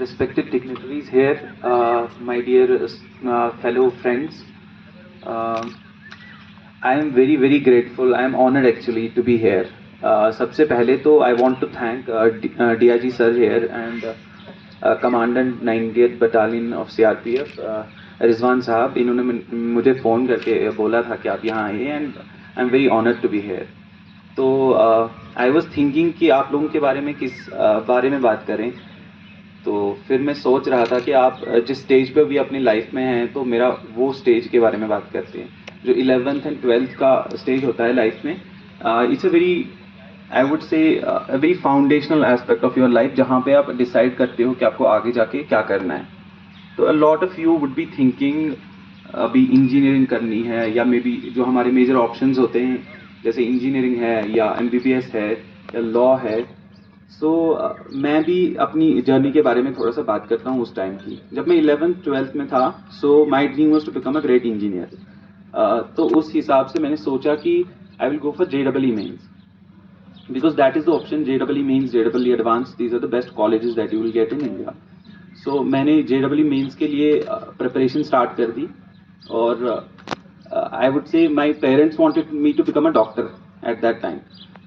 respected dignitaries here, my dear fellow friends. Uh, I am very very grateful. I am honored actually to be here. सबसे पहले तो I want to thank DIG sir here and Commandant 90th Battalion of CRPF Rizwan साहब. इन्होंने मुझे phone करके बोला था कि आप यहाँ आइए and I'm very honored to be here. तो आई वॉज थिंकिंग कि आप लोगों के बारे में किस बारे में बात करें. तो फिर मैं सोच रहा था कि आप जिस स्टेज पे भी अपनी लाइफ में हैं तो मेरा वो स्टेज के बारे में बात करते हैं जो 11th एंड 12th का स्टेज होता है लाइफ में. It's a very I would से a very foundational aspect of your life जहाँ पे आप डिसाइड करते हो कि आपको आगे जाके क्या करना है. तो अ lot of you would be thinking अभी इंजीनियरिंग करनी है या मे बी जो हमारे मेजर ऑप्शंस होते हैं जैसे इंजीनियरिंग है या MBBS है या लॉ है. सो मैं भी अपनी जर्नी के बारे में थोड़ा सा बात करता हूँ उस टाइम की जब मैं 11th 12th में था. So my dream was to become a great engineer. तो उस हिसाब से मैंने सोचा कि I will go for JEE mains because that is the option. JEE means JEE Advanced. These are the best colleges that you will get in India. So मैंने JEE mains के लिए प्रिपरेशन स्टार्ट कर दी और I would say my parents wanted me to become a doctor at that time.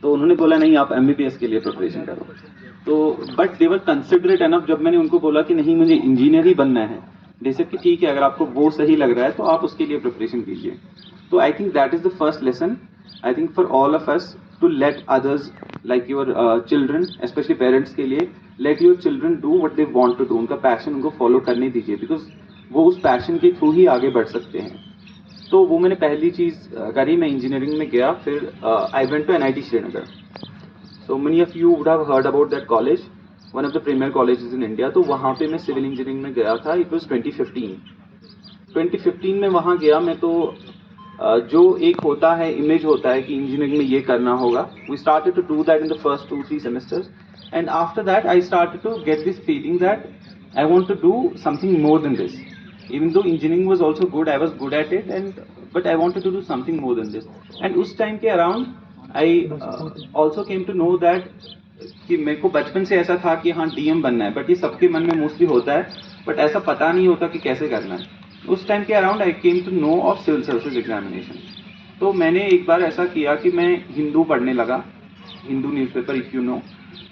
तो उन्होंने बोला नहीं आप MBBS के लिए प्रिपरेशन करो. तो but they were considerate enough. जब मैंने उनको बोला कि नहीं मुझे इंजीनियर ही बनना है, दे सेड कि ठीक है अगर आपको वो सही लग रहा है तो आप उसके लिए प्रिपरेशन कीजिए. तो I think that is the first lesson I think for all of us to let others like your children specially parents के लिए let your children do what they want to do. उनका passion उनको follow करने दीजिए because वो उस passion के through ही आगे बढ़ सकते हैं. तो वो मैंने पहली चीज़ करी. मैं इंजीनियरिंग में गया. फिर I went to NIT Srinagar. So many of you would have heard about that college, one of the premier colleges in India. तो वहाँ पे मैं सिविल इंजीनियरिंग में गया था. इट वाज 2015 में वहाँ गया मैं. तो जो एक होता है इमेज होता है कि इंजीनियरिंग में ये करना होगा. We started to do that in the first 2-3 semesters and after that I started to get this feeling that I want to do something more than this. Even though engineering was also good, I was good at it, but I wanted to do something more than this. And उस time के around I also came to know that कि मेरे को बचपन से ऐसा था कि हाँ DM बनना है, but ये सबके मन में मोस्टली होता है, but ऐसा पता नहीं होता कि कैसे करना है. उस time के around I came to know of civil services examination. तो मैंने एक बार ऐसा किया कि मैं हिंदू पढ़ने लगा, Hindu newspaper if you know.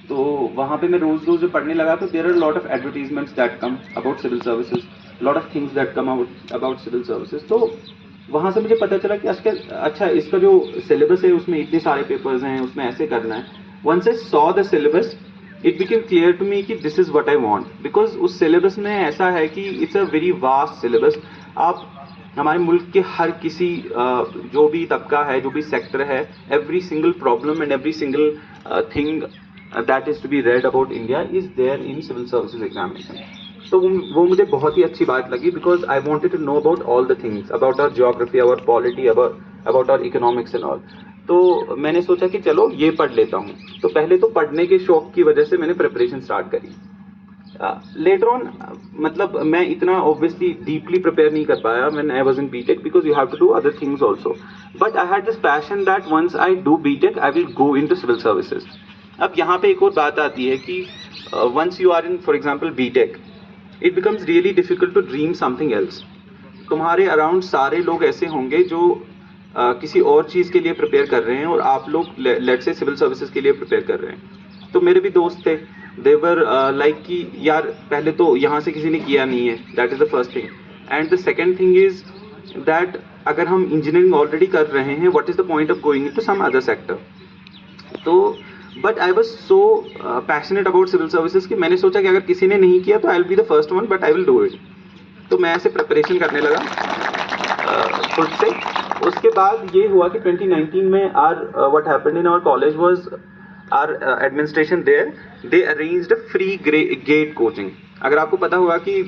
तो वहाँ पे मैं रोज़ पढ़ने लगा. तो there are a lot of advertisements that come about civil services, lot of things that come out about civil services. तो वहाँ से मुझे पता चला कि अच्छा इसका जो सिलेबस है उसमें इतने सारे पेपर्स हैं, उसमें ऐसे करना है. Once I saw the syllabus, it became clear to me कि this is what I want. Because उस सिलेबस में ऐसा है कि it's a very vast syllabus. आप हमारे मुल्क के हर किसी जो भी तबका है, जो भी सेक्टर है, every single problem and every single thing that is to be read about India is there in civil services examination. तो वो मुझे बहुत ही अच्छी बात लगी because I wanted to know about all the things about our geography, our polity, about our economics and all. तो मैंने सोचा कि चलो ये पढ़ लेता हूँ. तो पहले तो पढ़ने के शौक की वजह से मैंने प्रिपरेशन स्टार्ट करी. लेटर ऑन मतलब मैं इतना ऑब्वियसली डीपली प्रिपेयर नहीं कर पाया when I was in BTech because you have to do other things also. But I had this passion that once I do BTech I will go into civil services. अब यहाँ पे एक और बात आती है कि once you are in for example BTech it becomes really difficult to dream something else. तुम्हारे अराउंड सारे लोग ऐसे होंगे जो किसी और चीज़ के लिए प्रिपेयर कर रहे हैं और आप लोग लेट्स से सिविल सर्विसेज के लिए प्रिपेयर कर रहे हैं. तो मेरे भी दोस्त थे, देवर लाइक कि यार पहले तो यहाँ से किसी ने किया नहीं है. That is the first thing. And the second thing is that अगर हम इंजीनियरिंग ऑलरेडी कर रहे हैं, what is the point of going into some other sector. तो but I was so passionate about civil services कि मैंने सोचा कि अगर किसी ने नहीं किया तो I will be the first one, but I will do it. तो मैं ऐसे प्रिपरेशन करने लगा खुद से. उसके बाद ये हुआ कि 2019 में what happened in our college was our administration there they arranged a free GATE coaching. अगर आपको पता होगा कि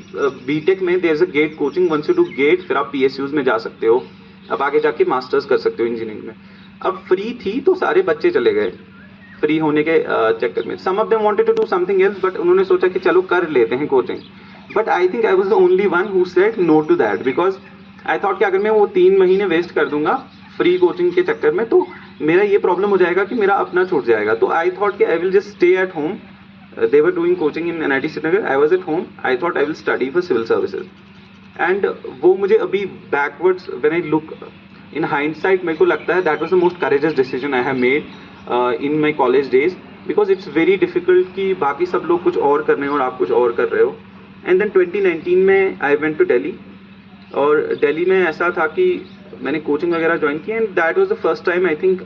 बीटेक में there is a GATE coaching. Once you do GATE फिर आप PSUs में जा सकते हो, अब आगे जाके मास्टर्स कर सकते हो इंजीनियरिंग में. अब फ्री थी तो सारे बच्चे चले गए फ्री होने के चक्कर में. Some of them wanted to do something else but उन्होंने सोचा कि चलो कर लेते हैं coaching. But I think I was the only one who said no to that because I thought कि अगर मैं वो 3 महीने वेस्ट कर दूंगा फ्री कोचिंग के चक्कर में तो मेरा ये प्रॉब्लम हो जाएगा कि मेरा अपना छूट जाएगा. तो आई थॉट कि I will just stay at home they were doing coaching in NIT Srinagar. I was at home. I thought I will study for civil services. And वो मुझे अभी backwards when I look in hindsight मेरे को लगता है that was the most courageous decision I have made in my college days, because it's very difficult कि बाकी सब लोग कुछ और कर रहे हो और आप कुछ और कर रहे हो. And then 2019 में I went to Delhi, और दिल्ली में ऐसा था कि मैंने कोचिंग वगैरह ज्वाइन की, and that was the first time I think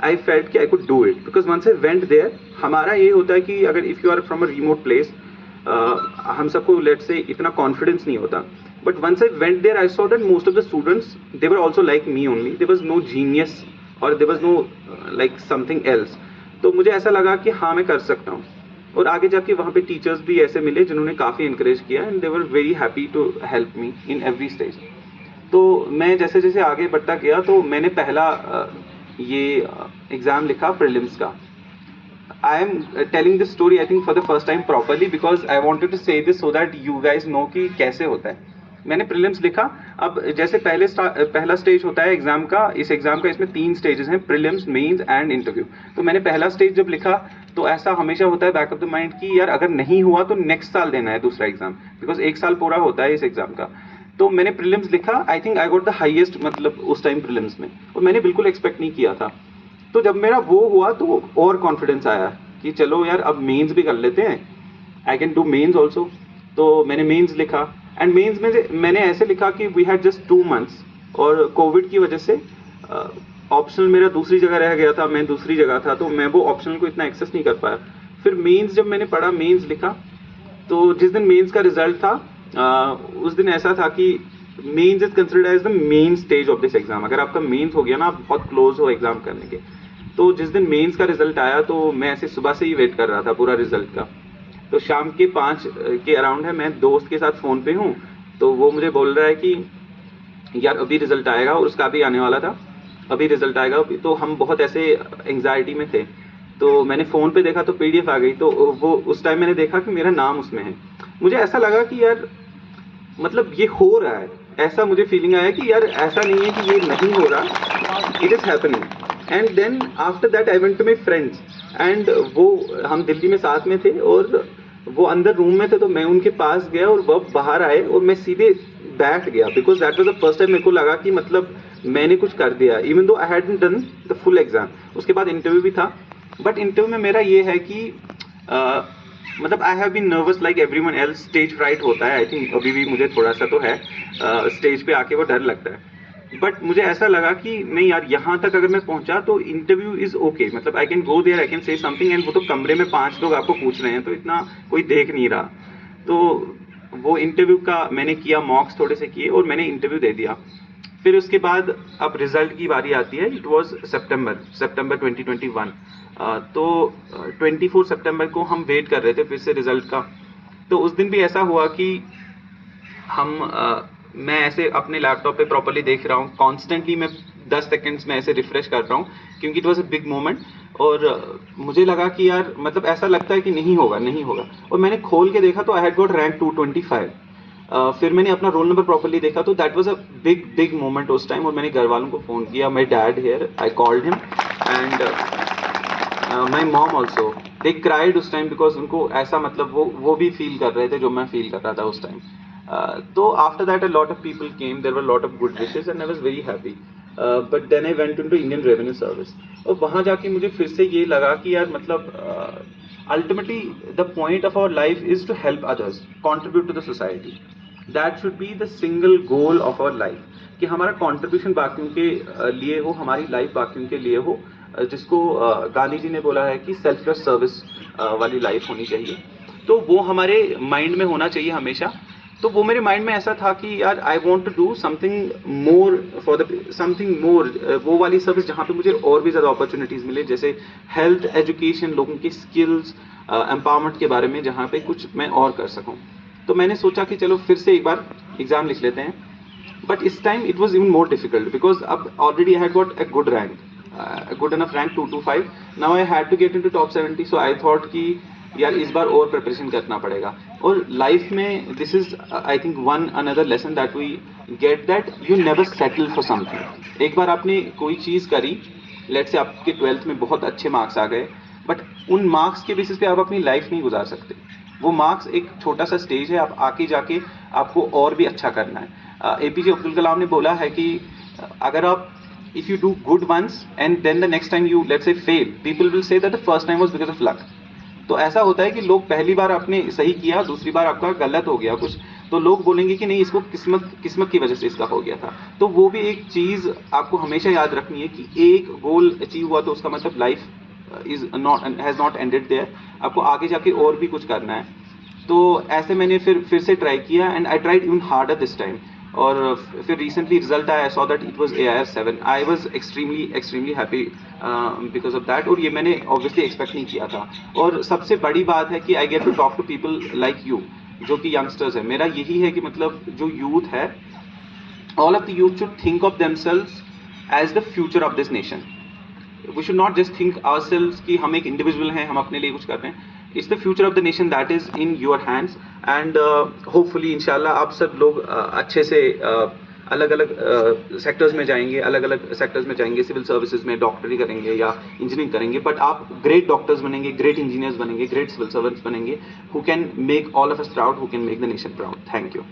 I felt कि I could do it, because once I went there, हमारा ये होता है कि अगर if you are from a remote place, हम सबको लेट्स से इतना कॉन्फिडेंस नहीं होता, but once I went there I saw that most of the students they were also like me only, there was no genius और there was know like something else. तो मुझे ऐसा लगा कि हाँ मैं कर सकता हूँ, और आगे जाके वहाँ पे टीचर्स भी ऐसे मिले जिन्होंने काफ़ी इंकरेज किया, and they were very happy to help me in every stage. तो मैं जैसे जैसे आगे बढ़ता गया तो मैंने पहला ये एग्ज़ाम लिखा प्रीलिम्स का. I am telling this story I think for the first time properly, because I wanted to say this so that you guys know कि कैसे होता है. मैंने प्रीलिम्स लिखा. अब जैसे पहला स्टेज होता है एग्जाम का, इस एग्जाम का इसमें 3 स्टेजेस हैं, प्रीलिम्स, मेंस एंड इंटरव्यू. तो मैंने पहला स्टेज जब लिखा तो ऐसा हमेशा होता है बैक ऑफ द माइंड कि यार अगर नहीं हुआ तो नेक्स्ट साल देना है दूसरा एग्जाम, बिकॉज 1 साल पूरा होता है इस एग्जाम का. तो मैंने प्रीलिम्स लिखा. आई think I got the highest मतलब उस टाइम प्रीलिम्स में, और मैंने बिल्कुल एक्सपेक्ट नहीं किया था. तो जब मेरा वो हुआ तो और कॉन्फिडेंस आया कि चलो यार अब मेंस भी कर लेते हैं, I can do mains also. तो मैंने मेंस लिखा, एंड मेंस में मैंने ऐसे लिखा कि वी हैड जस्ट 2 months, और कोविड की वजह से ऑप्शनल मेरा दूसरी जगह रह गया था, मैं दूसरी जगह था, तो मैं वो ऑप्शनल को इतना एक्सेस नहीं कर पाया. फिर मेंस जब मैंने पढ़ा, मेंस लिखा, तो जिस दिन मेंस का रिजल्ट था उस दिन ऐसा था कि mains is considered as the main stage of this exam. अगर आपका मेंस हो गया ना, आप बहुत क्लोज हो एग्जाम करने के. तो जिस दिन मेंस का रिजल्ट आया तो मैं ऐसे सुबह से ही वेट कर रहा था पूरा रिजल्ट का. तो शाम के 5 के अराउंड है, मैं दोस्त के साथ फ़ोन पे हूँ, तो वो मुझे बोल रहा है कि यार अभी रिजल्ट आएगा, और उसका भी आने वाला था, अभी रिजल्ट आएगा. तो हम बहुत ऐसे एंग्जाइटी में थे. तो मैंने फ़ोन पे देखा तो PDF आ गई, तो वो उस टाइम मैंने देखा कि मेरा नाम उसमें है. मुझे ऐसा लगा कि यार मतलब ये हो रहा है, ऐसा मुझे फीलिंग आया कि यार ऐसा नहीं है कि ये नहीं हो रहा, it is happening. And then after that I went to my friends, and वो हम दिल्ली में साथ में थे, और वो अंदर रूम में थे, तो मैं उनके पास गया और वो बाहर आए और मैं सीधे बैठ गया, because that was the first time मेरे को लगा कि मतलब मैंने कुछ कर दिया, even though I hadn't done the full exam. उसके बाद इंटरव्यू भी था, बट इंटरव्यू में मेरा ये है कि मतलब I have been nervous like everyone else. Stage fright होता है, आई थिंक अभी भी मुझे थोड़ा सा तो है, स्टेज पे आके वो डर लगता है. बट मुझे ऐसा लगा कि नहीं यार, यहाँ तक अगर मैं पहुंचा तो इंटरव्यू इज ओके, मतलब I can go there, I can say something, and वो तो कमरे में 5 लोग आपको पूछ रहे हैं, तो इतना कोई देख नहीं रहा. तो वो इंटरव्यू का मैंने किया, मॉक्स थोड़े से किए, और मैंने इंटरव्यू दे दिया. फिर उसके बाद अब रिजल्ट की बारी आती है. इट वॉज सितंबर 2021. तो 24 सितंबर को हम वेट कर रहे थे फिर से रिजल्ट का. तो उस दिन भी ऐसा हुआ कि मैं ऐसे अपने लैपटॉप पे प्रॉपर्ली देख रहा हूँ, कॉन्स्टेंटली मैं 10 सेकेंड्स में ऐसे रिफ्रेश कर रहा हूँ, क्योंकि it was a big moment. और मुझे लगा कि यार मतलब ऐसा लगता है कि नहीं होगा. और मैंने खोल के देखा तो आई हैड गॉट रैंक 225. फिर मैंने अपना रोल नंबर प्रॉपर्ली देखा, तो that was a big moment उस टाइम. और मैंने घर वालों को फ़ोन किया, my dad here, I called him, and my mom also, they cried उस टाइम, बिकॉज उनको ऐसा मतलब वो भी फील कर रहे थे जो मैं फील कर रहा था उस टाइम. तो after that a lot of people came, there were lot of good wishes, and I was very happy. But then I went into Indian revenue service, और वहाँ जाके मुझे फिर से ये लगा कि यार मतलब ultimately the point of our life is to help others, contribute to the society. That should be the single goal of our life, कि हमारा कॉन्ट्रीब्यूशन बाकियों के लिए हो, हमारी लाइफ बाकियों के लिए हो, जिसको गांधी जी ने बोला है कि सेल्फलेस सर्विस वाली लाइफ होनी चाहिए. तो वो हमारे माइंड में होना चाहिए हमेशा. तो वो मेरे माइंड में ऐसा था कि यार I want to do something more for the something more, वो वाली सर्विस जहाँ पे मुझे और भी ज़्यादा अपॉर्चुनिटीज़ मिले, जैसे हेल्थ, एजुकेशन, लोगों की स्किल्स, एम्पावरमेंट के बारे में, जहाँ पे कुछ मैं और कर सकूँ. तो मैंने सोचा कि चलो फिर से एक बार एग्ज़ाम लिख लेते हैं. बट इस time it was even more difficult, because अब already I had got a good rank, good enough rank 225. Now I had to get into top 70. So I thought कि यार इस बार और प्रिपरेशन करना पड़ेगा. और लाइफ में this is I think one another lesson that we get, that you never settle for something. एक बार आपने कोई चीज़ करी, लेट्स से आपके 12th में बहुत अच्छे मार्क्स आ गए, बट उन मार्क्स के बेसिस पे आप अपनी लाइफ नहीं गुजार सकते। वो मार्क्स एक छोटा सा स्टेज है, आप आगे जाके आपको और भी अच्छा करना है। एपीजे अब्दुल कलाम ने बोला है कि अगर आप if you do good once and then the next time you let's say fail, people will say that the first time was because of luck. तो ऐसा होता है कि लोग पहली बार आपने सही किया, दूसरी बार आपका गलत हो गया कुछ, तो लोग बोलेंगे कि नहीं, इसको किस्मत की वजह से इसका हो गया था। तो वो भी एक चीज़ आपको हमेशा याद रखनी है कि एक गोल अचीव हुआ तो उसका मतलब life is not has not ended there, आपको आगे जाके और भी कुछ करना है। तो ऐसे मैंने फिर से ट्राई किया and I tried even harder this time. और फिर रिसेंटली रिजल्ट आया, आई saw that it was AIR 7। I was extremely happy because of that, और ये मैंने ऑब्वियसली एक्सपेक्ट नहीं किया था। और सबसे बड़ी बात है कि I get to talk to people like you, जो कि यंगस्टर्स है। मेरा यही है कि मतलब जो यूथ है, all of the youth should think of themselves as the future of this nation. We should not just think ourselves कि हम एक इंडिविजुअल हैं, हम अपने लिए कुछ कर रहे हैं। It's the future of the nation that is in your hands. And hopefully इंशाल्लाह आप सब लोग अच्छे से अलग अलग सेक्टर्स में जाएंगे, अलग अलग सेक्टर्स में जाएंगे, सिविल सर्विसेज में डॉक्टरी करेंगे या इंजीनियरिंग करेंगे, बट आप ग्रेट डॉक्टर्स बनेंगे, ग्रेट इंजीनियर्स बनेंगे, ग्रेट सिविल सर्वेंट्स बनेंगे, who can make all of us proud, who can make the nation proud. Thank you.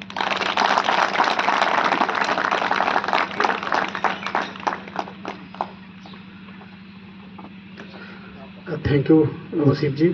Thank you Wasif ji.